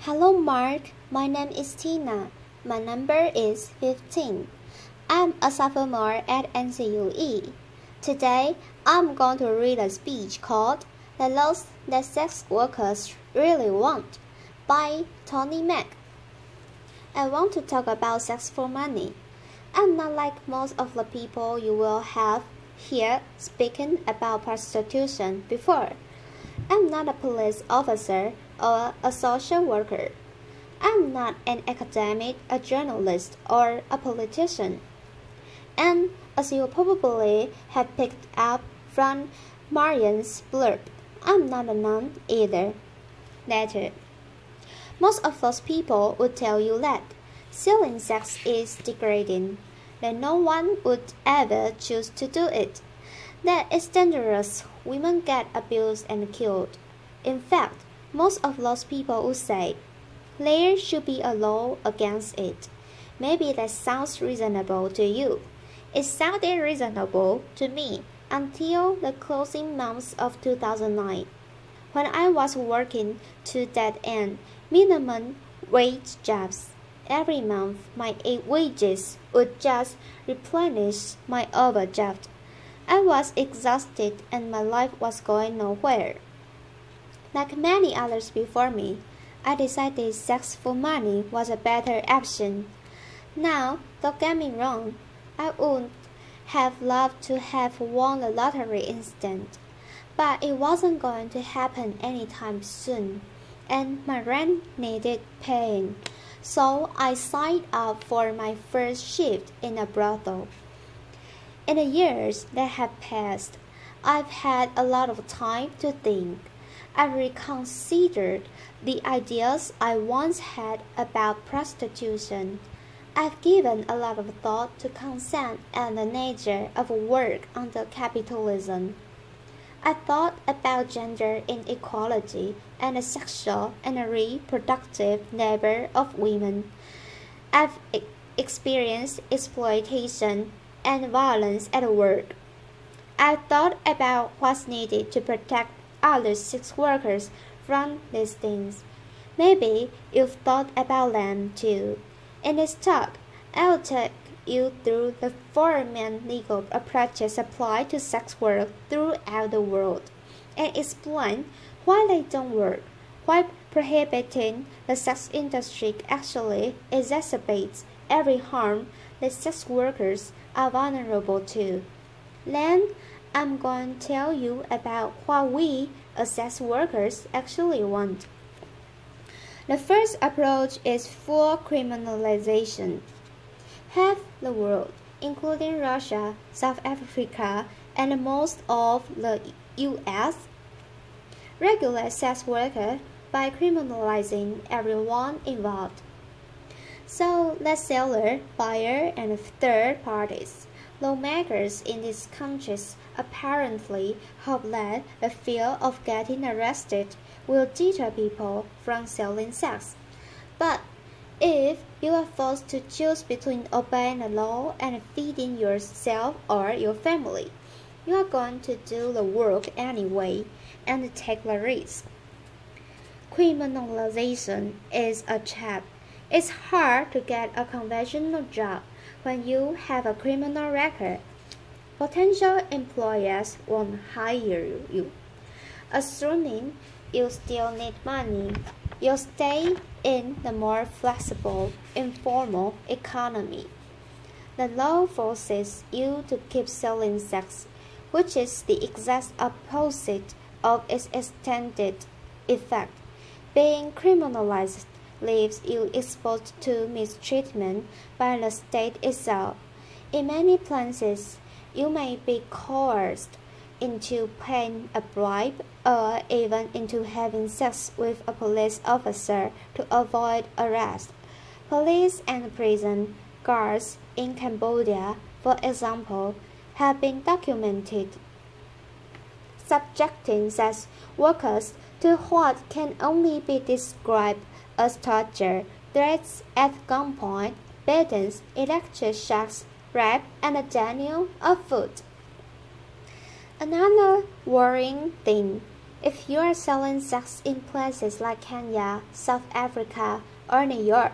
Hello Mark, my name is Tina. My number is 15. I'm a sophomore at NCUE. Today, I'm going to read a speech called The Laws That Sex Workers Really Want by Toni. I want to talk about sex for money. I'm not like most of the people you will have here speaking about prostitution before. I'm not a police officer or a social worker. I'm not an academic, a journalist, or a politician. And as you probably have picked up from Marian's blurb, I'm not a nun either. Later, most of those people would tell you that selling sex is degrading, that no one would ever choose to do it, that it's dangerous, women get abused and killed. In fact, most of those people would say, there should be a law against it. Maybe that sounds reasonable to you. It sounded reasonable to me until the closing months of 2009. When I was working to that end, minimum wage jobs. Every month, my wages would just replenish my overdraft. I was exhausted and my life was going nowhere. Like many others before me, I decided sex for money was a better option. Now, don't get me wrong, I would have loved to have won the lottery instant, but it wasn't going to happen anytime soon, and my rent needed paying, so I signed up for my first shift in a brothel. In the years that have passed, I've had a lot of time to think. I've reconsidered the ideas I once had about prostitution. I've given a lot of thought to consent and the nature of work under capitalism. I thought about gender inequality and the sexual and reproductive labor of women. I've experienced exploitation and violence at work. I've thought about what's needed to protect other sex workers from these things. Maybe you've thought about them too. In this talk, I'll take you through the four main legal approaches applied to sex work throughout the world and explain why they don't work, why prohibiting the sex industry actually exacerbates every harm that sex workers are vulnerable to. Then, I'm going to tell you about what we as sex workers actually want. The first approach is full criminalization. Half the world, including Russia, South Africa, and most of the US, regulate sex workers by criminalizing everyone involved. So, the seller, buyer, and third parties. Lawmakers in these countries apparently hope that the fear of getting arrested will deter people from selling sex. But if you are forced to choose between obeying the law and feeding yourself or your family, you are going to do the work anyway and take the risk. Criminalization is a trap. It's hard to get a conventional job when you have a criminal record. Potential employers won't hire you. Assuming you still need money, you'll stay in the more flexible, informal economy. The law forces you to keep selling sex, which is the exact opposite of its extended effect. Being criminalized leaves you exposed to mistreatment by the state itself. In many places, you may be coerced into paying a bribe or even into having sex with a police officer to avoid arrest. Police and prison guards in Cambodia, for example, have been documented subjecting sex workers to what can only be described as torture, threats at gunpoint, beatings, electric shocks, rape, and a denial of food. Another worrying thing If you are selling sex in places like Kenya, South Africa, or New York,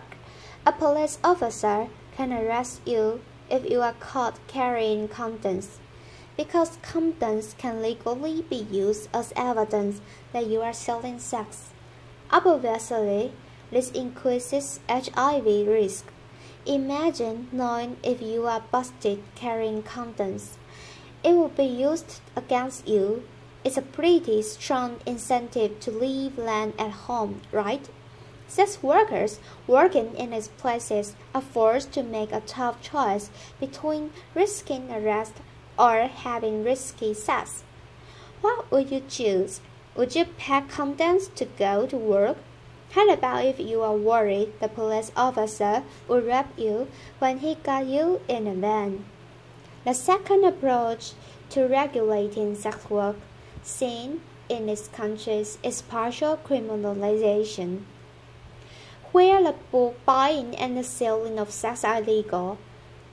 a police officer can arrest you if you are caught carrying condoms, because condoms can legally be used as evidence that you are selling sex. Obviously, this increases HIV risk. Imagine knowing if you are busted carrying condoms, it will be used against you. It's a pretty strong incentive to leave land at home, right? Sex workers working in these places are forced to make a tough choice between risking arrest or having risky sex. What would you choose? Would you pack condoms to go to work? How about if you are worried the police officer would rape you when he got you in a van? The second approach to regulating sex work seen in these countries is partial criminalization, where the buying and the selling of sex are legal,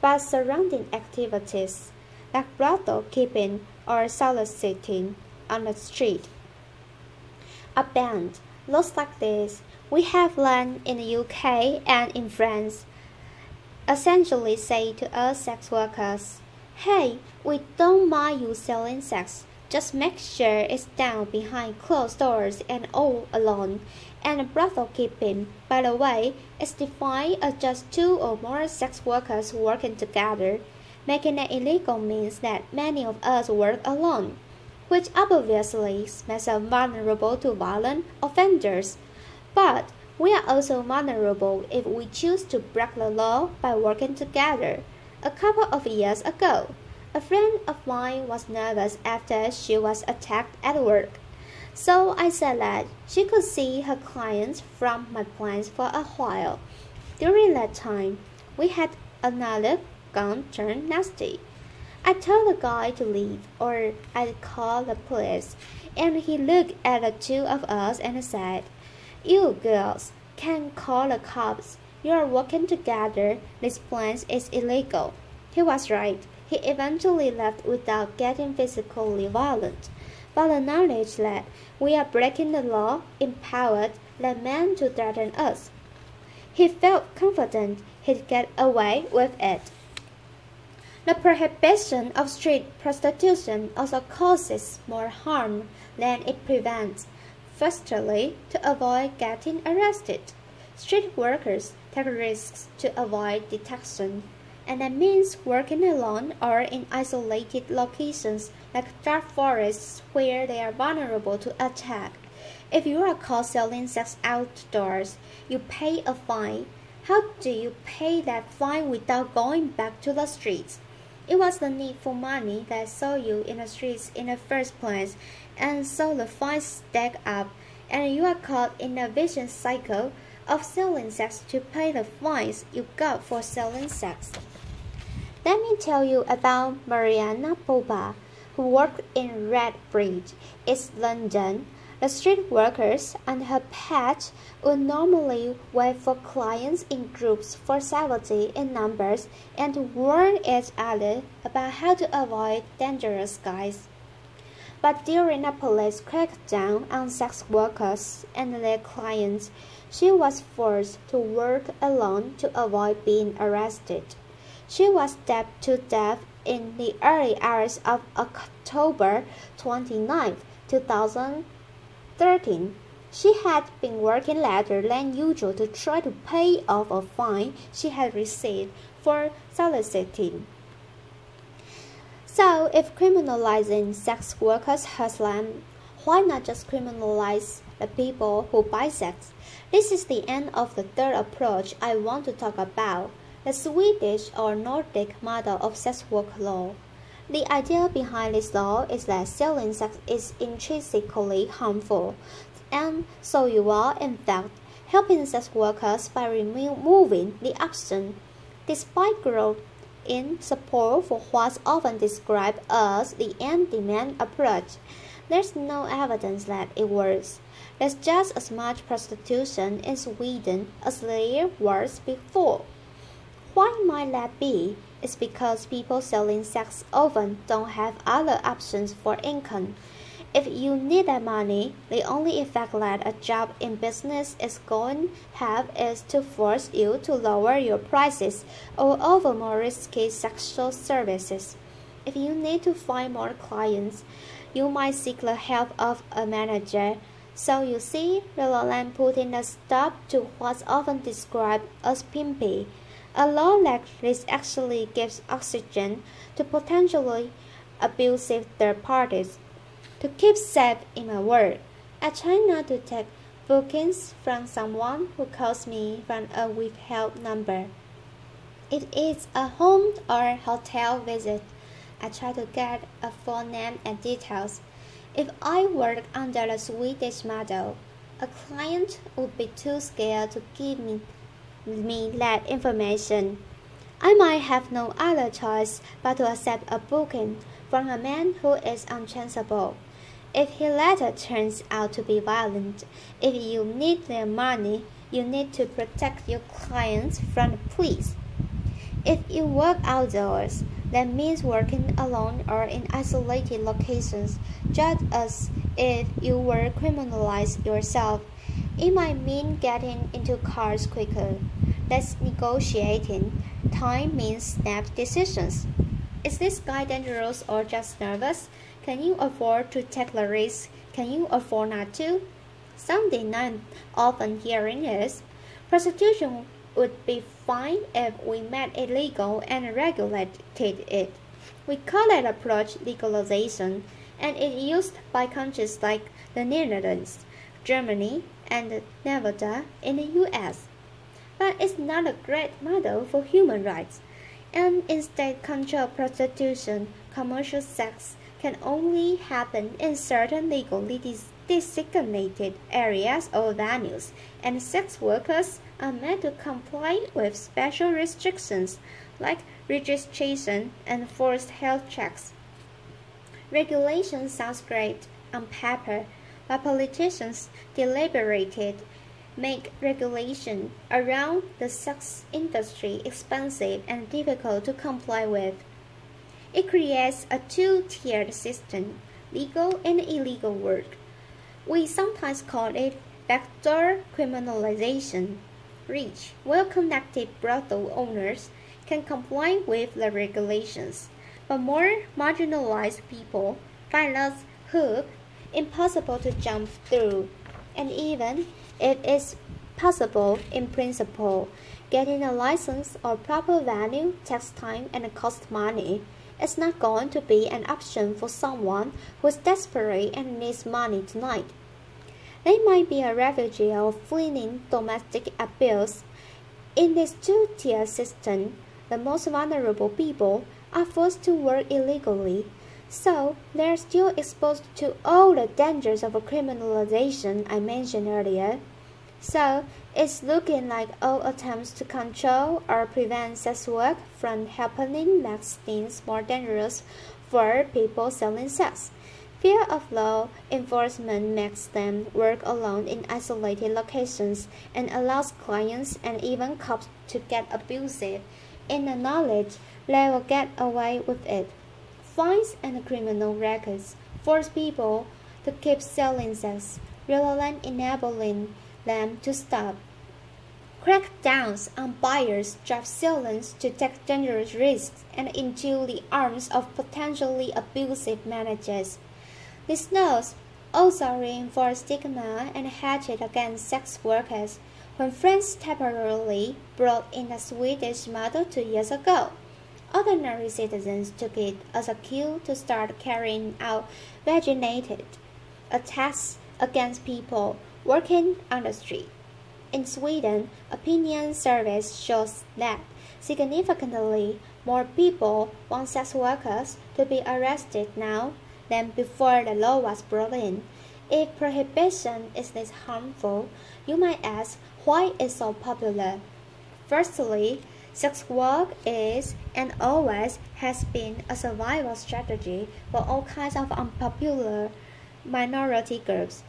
but surrounding activities like brothel keeping or soliciting on the street are banned. Laws like this we have learned in the UK and in France essentially say to us sex workers, hey, we don't mind you selling sex, just make sure it's down behind closed doors and all alone. And brothel keeping, by the way, is defined as just two or more sex workers working together. Making it illegal means that many of us work alone, which obviously makes us vulnerable to violent offenders. But we are also vulnerable if we choose to break the law by working together. A couple of years ago, a friend of mine was nervous after she was attacked at work. So I said that she could see her clients from my plans for a while. During that time, we had another gun turned nasty. I told the guy to leave or I'd call the police, and he looked at the two of us and said, you girls can call the cops. You are working together. This plan is illegal. He was right. He eventually left without getting physically violent. But the knowledge that we are breaking the law empowered the man to threaten us. He felt confident he'd get away with it. The prohibition of street prostitution also causes more harm than it prevents. Firstly, to avoid getting arrested, street workers take risks to avoid detection, and that means working alone or in isolated locations like dark forests where they are vulnerable to attack. If you are caught selling sex outdoors, you pay a fine. How do you pay that fine without going back to the streets? It was the need for money that saw you in the streets in the first place, and so the fines stack up, and you are caught in a vicious cycle of selling sex to pay the fines you got for selling sex. Let me tell you about Mariana Boba, who worked in Redbridge, East London. The street workers and her pet would normally wait for clients in groups for safety in numbers and warn each other about how to avoid dangerous guys. But during a police crackdown on sex workers and their clients, she was forced to work alone to avoid being arrested. She was stabbed to death in the early hours of October 29, 2013. She had been working later than usual to try to pay off a fine she had received for soliciting. So, if criminalizing sex workers hurts them, why not just criminalize the people who buy sex? This is the end of the third approach I want to talk about, the Swedish or Nordic model of sex work law. The idea behind this law is that selling sex is intrinsically harmful, and so you are, in fact, helping sex workers by removing the option. Despite growth in support for what's often described as the end-demand approach, there's no evidence that it works. There's just as much prostitution in Sweden as there was before. Why might that be? It's because people selling sex often don't have other options for income. If you need that money, the only effect that a job in business is going to have is to force you to lower your prices or offer more risky sexual services. If you need to find more clients, you might seek the help of a manager. So you see, rather than putting a stop to what's often described as pimpy, a law like this actually gives oxygen to potentially abusive third parties. To keep safe in my work, I try not to take bookings from someone who calls me from a withheld number. If it's a home or hotel visit, I try to get a full name and details. If I work under the Swedish model, a client would be too scared to give me that information. I might have no other choice but to accept a booking from a man who is unchanceable. If he later turns out to be violent, if you need their money, you need to protect your clients from the police. If you work outdoors, that means working alone or in isolated locations, just as if you were criminalized yourself. It might mean getting into cars quicker. Less negotiating. Time means snap decisions. Is this guy dangerous or just nervous? Can you afford to take the risk? Can you afford not to? Something I'm often hearing is, prostitution would be fine if we made it legal and regulated it. We call that approach legalization, and it's used by countries like the Netherlands, Germany, and Nevada in the US. But it's not a great model for human rights, and instead control prostitution, commercial sex, can only happen in certain legally designated areas or venues, and sex workers are meant to comply with special restrictions like registration and forced health checks. Regulation sounds great on paper, but politicians deliberated make regulation around the sex industry expensive and difficult to comply with. It creates a two-tiered system, legal and illegal work. We sometimes call it backdoor criminalization. Rich, well-connected brothel owners can comply with the regulations, but more marginalized people find this hoop impossible to jump through. And even if it's possible in principle, getting a license or proper venue takes time and costs money. It's not going to be an option for someone who is desperate and needs money tonight. They might be a refugee or fleeing domestic abuse. In this two-tier system, the most vulnerable people are forced to work illegally, so they're still exposed to all the dangers of criminalization I mentioned earlier. So it's looking like all attempts to control or prevent sex work from happening makes things more dangerous for people selling sex. Fear of law enforcement makes them work alone in isolated locations and allows clients and even cops to get abusive in the knowledge they will get away with it. Fines and criminal records force people to keep selling sex rather than enabling them to stop. Crackdowns on buyers drive sellers to take dangerous risks and into the arms of potentially abusive managers. These laws also reinforce stigma and hatred against sex workers. When France temporarily brought in the Swedish model 2 years ago, ordinary citizens took it as a cue to start carrying out vaginated attacks against people working on the street. In Sweden, opinion surveys show that significantly more people want sex workers to be arrested now than before the law was brought in. If prohibition is this harmful, you might ask why it's so popular. Firstly, sex work is and always has been a survival strategy for all kinds of unpopular minority groups.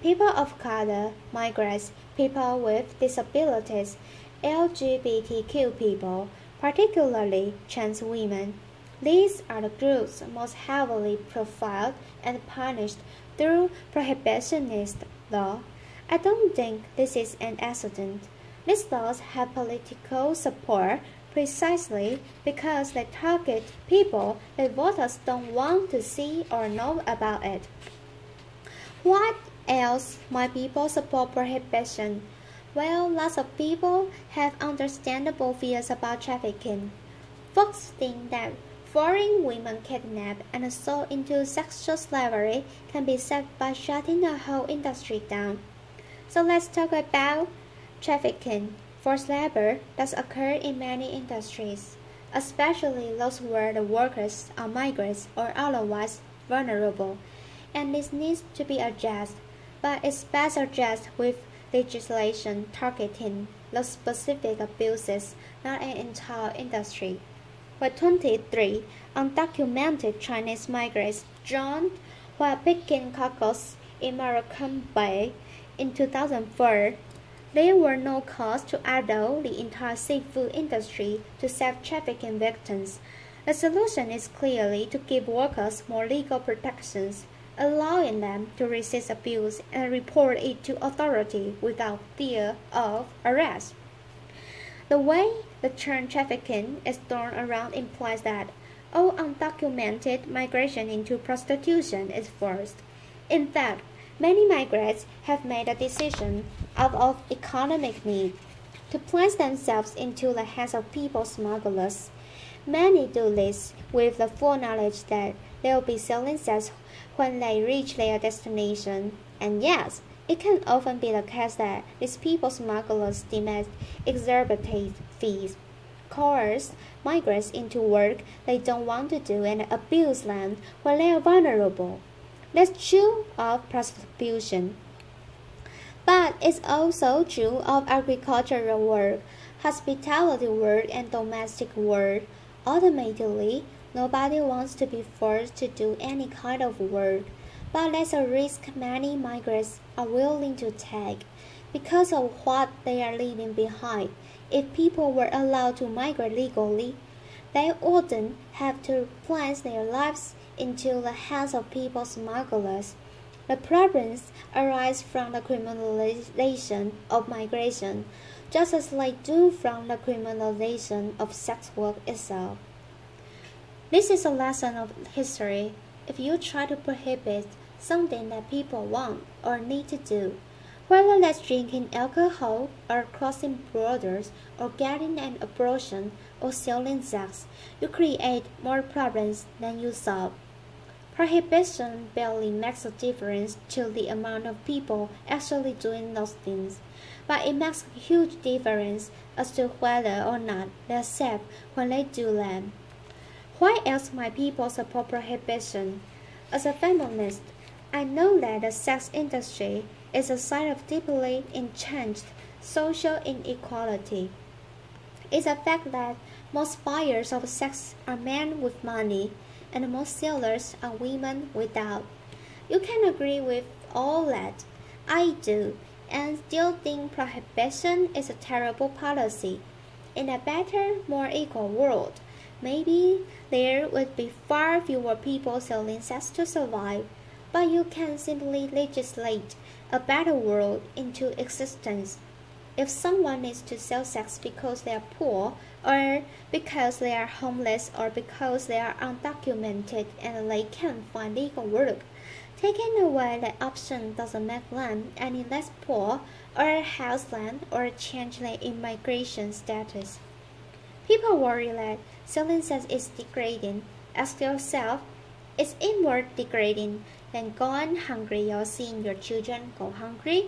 People of color, migrants, people with disabilities, LGBTQ people, particularly trans women. These are the groups most heavily profiled and punished through prohibitionist law. I don't think this is an accident. These laws have political support precisely because they target people that voters don't want to see or know about it. What else might people support prohibition? Well, lots of people have understandable fears about trafficking. Folks think that foreign women kidnapped and sold into sexual slavery can be saved by shutting the whole industry down. So let's talk about trafficking. Forced labor does occur in many industries, especially those where the workers are migrants or otherwise vulnerable, and this needs to be addressed, but it's best addressed with legislation targeting those specific abuses, not an entire industry. For 23 undocumented Chinese migrants drowned while picking cockles in Moroccan Bay in 2004, there were no costs to allow the entire seafood industry to save trafficking victims. The solution is clearly to give workers more legal protections, allowing them to resist abuse and report it to authority without fear of arrest. The way the term trafficking is thrown around implies that all undocumented migration into prostitution is forced. In fact, many migrants have made a decision out of economic need to place themselves into the hands of people smugglers. Many do this with the full knowledge that they will be selling sex when they reach their destination. And yes, it can often be the case that these people smugglers demand exorbitant fees, coerce migrants into work they don't want to do, and abuse them when they are vulnerable. That's true of prostitution. But it's also true of agricultural work, hospitality work, and domestic work. Ultimately, nobody wants to be forced to do any kind of work, but that's a risk many migrants are willing to take because of what they are leaving behind. If people were allowed to migrate legally, they wouldn't have to place their lives into the hands of people smugglers. The problems arise from the criminalization of migration, just as they do from the criminalization of sex work itself. This is a lesson of history. If you try to prohibit something that people want or need to do, whether that's drinking alcohol or crossing borders or getting an abortion or selling sex, you create more problems than you solve. Prohibition barely makes a difference to the amount of people actually doing those things, but it makes a huge difference as to whether or not they're safe when they do them. Why else might people support prohibition? As a feminist, I know that the sex industry is a sign of deeply entrenched social inequality. It's a fact that most buyers of sex are men with money, and most sellers are women without. You can agree with all that. I do, and still think prohibition is a terrible policy. In a better, more equal world, maybe there would be far fewer people selling sex to survive, but you can simply legislate a better world into existence. If someone needs to sell sex because they are poor, or because they are homeless, or because they are undocumented and they can't find legal work, taking away the option doesn't make them any less poor, or house them, or change their immigration status. People worry that selling sex is degrading. Ask yourself, is it more degrading than going hungry or seeing your children go hungry?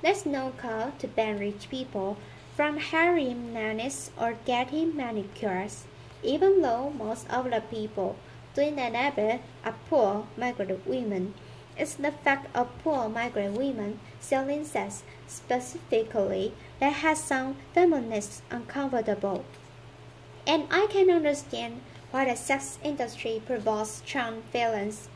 There's no call to ban rich people from hiring nannies or getting manicures, even though most of the people doing that labor are poor migrant women. It's the fact of poor migrant women selling sex specifically that has some feminists uncomfortable. And I can understand why the sex industry provokes strong feelings.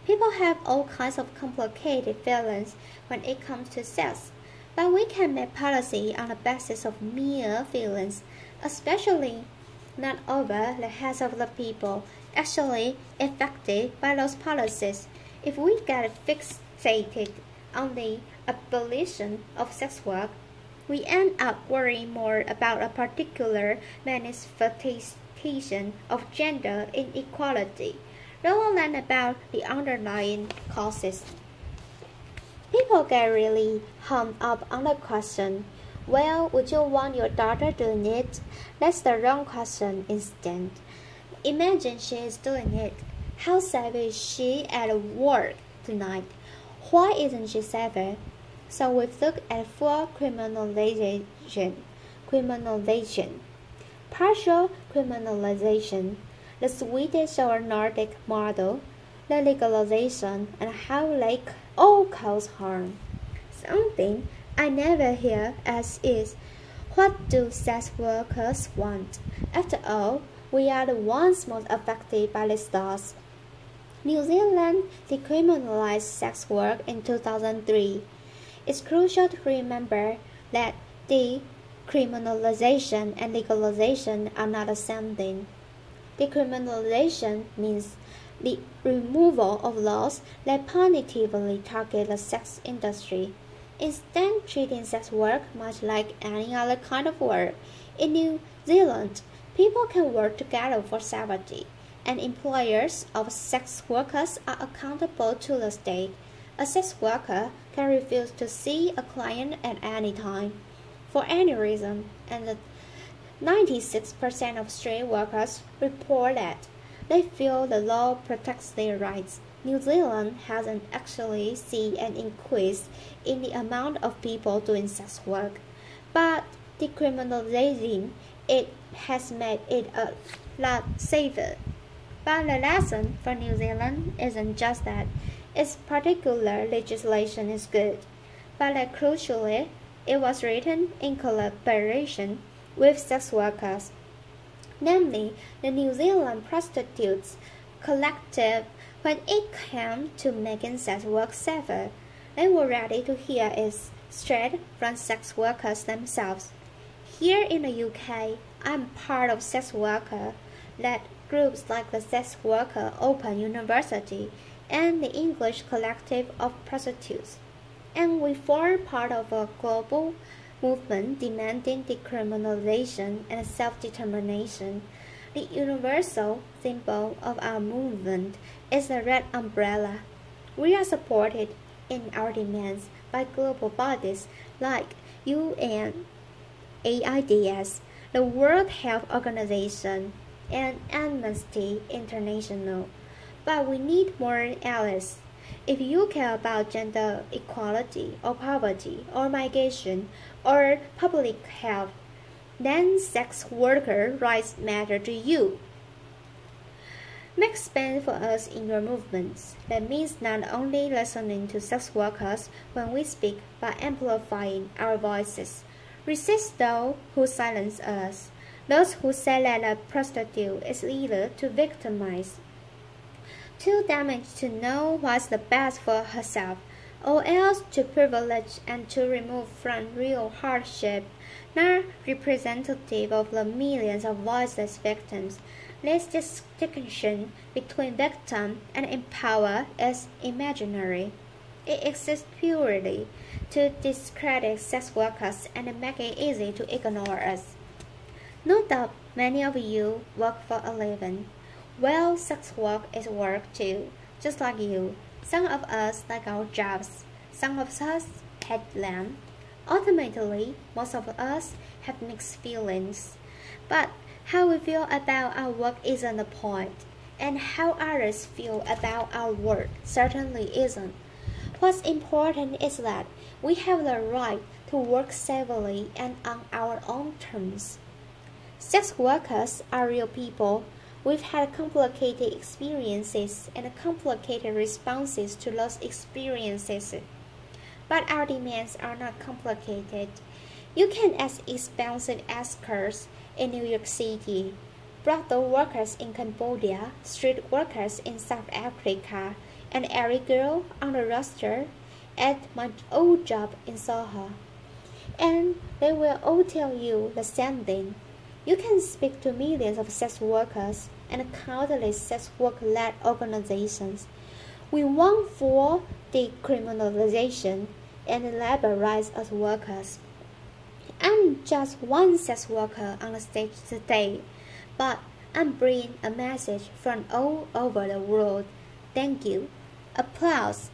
People have all kinds of complicated feelings when it comes to sex, but we can make policy on the basis of mere feelings, especially not over the heads of the people actually affected by those policies. If we get fixated on the abolition of sex work, we end up worrying more about a particular manifestation of gender inequality rather than about the underlying causes. People get really hung up on the question, well, would you want your daughter doing it? That's the wrong question instead. Imagine she is doing it. How safe is she at work tonight? Why isn't she safer? So we've looked at full criminalization, partial criminalization, the Swedish or Nordic model, the legalization, and how they all cause harm. Something I never hear as is, what do sex workers want? After all, we are the ones most affected by these laws. New Zealand decriminalized sex work in 2003. It's crucial to remember that decriminalization and legalization are not the same thing. Decriminalization means the removal of laws that punitively target the sex industry, instead treating sex work much like any other kind of work. In New Zealand, people can work together for safety, and employers of sex workers are accountable to the state. A sex worker can refuse to see a client at any time, for any reason, and 96% of street workers report that they feel the law protects their rights. New Zealand hasn't actually seen an increase in the amount of people doing sex work, but decriminalizing it has made it a lot safer. But the lesson for New Zealand isn't just that its particular legislation is good, but that crucially, it was written in collaboration with sex workers, namely the New Zealand Prostitutes Collective. When it came to making sex work safer, they were ready to hear it straight from sex workers themselves. Here in the UK, I'm part of sex worker-led groups like the Sex Worker Open University and the English Collective of Prostitutes, and we form part of a global movement demanding decriminalization and self-determination. The universal symbol of our movement is the red umbrella. We are supported in our demands by global bodies like UN, AIDS, the World Health Organization, and Amnesty International. But we need more allies. If you care about gender equality or poverty or migration or public health, then sex worker rights matter to you. Make space for us in your movements. That means not only listening to sex workers when we speak, but amplifying our voices. Resist those who silence us, those who say that a prostitute is either too victimized, too damaged to know what's the best for herself, or else too privileged and too removed from real hardship, not representative of the millions of voiceless victims. This distinction between victim and empower is imaginary. It exists purely to discredit sex workers and make it easy to ignore us. No doubt many of you work for a living. Well, sex work is work too, just like you. Some of us like our jobs. Some of us hate them. Ultimately, most of us have mixed feelings. But how we feel about our work isn't the point, and how others feel about our work certainly isn't. What's important is that we have the right to work safely and on our own terms. Sex workers are real people. We've had complicated experiences and complicated responses to those experiences. But our demands are not complicated. You can ask expensive askers in New York City, brothel workers in Cambodia, street workers in South Africa, and every girl on the roster at my old job in Soho. And they will all tell you the same thing. You can speak to millions of sex workers and countless sex work-led organizations. We want for decriminalization and labor rights as workers. I'm just one sex worker on the stage today, but I'm bringing a message from all over the world. Thank you. Applause.